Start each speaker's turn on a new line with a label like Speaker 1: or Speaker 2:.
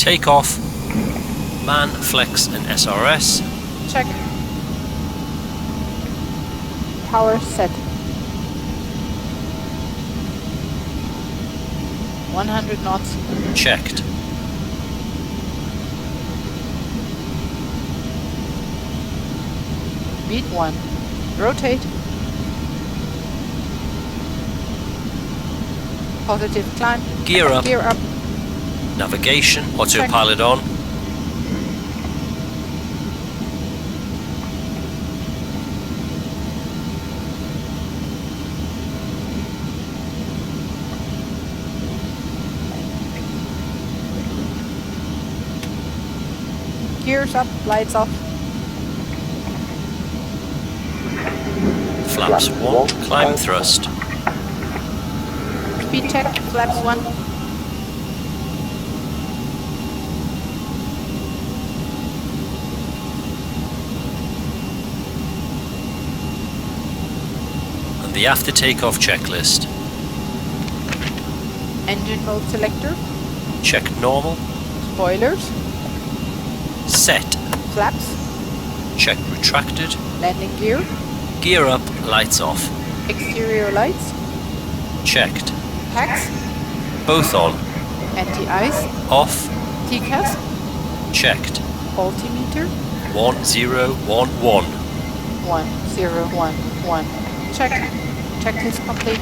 Speaker 1: Takeoff. Man, flex and SRS.
Speaker 2: Check. Power set. 100 knots.
Speaker 1: Checked.
Speaker 2: Beat 1. Rotate. Positive climb.
Speaker 1: Gear up.
Speaker 2: Gear up.
Speaker 1: Navigation.
Speaker 2: Check.
Speaker 1: Autopilot on.
Speaker 2: Gears up. Lights off.
Speaker 1: Flaps 1. Climb thrust.
Speaker 2: Speed check. Flaps 1.
Speaker 1: And the after takeoff checklist.
Speaker 2: Engine mode selector.
Speaker 1: Check normal.
Speaker 2: Spoilers.
Speaker 1: Set.
Speaker 2: Flaps.
Speaker 1: Check retracted.
Speaker 2: Landing gear.
Speaker 1: Gear up. Lights off.
Speaker 2: Exterior lights.
Speaker 1: Checked.
Speaker 2: Packs.
Speaker 1: Both on.
Speaker 2: Anti-ice.
Speaker 1: Off.
Speaker 2: TCAS.
Speaker 1: Checked.
Speaker 2: Altimeter.
Speaker 1: 1011.
Speaker 2: 1011. Check. Checklist complete.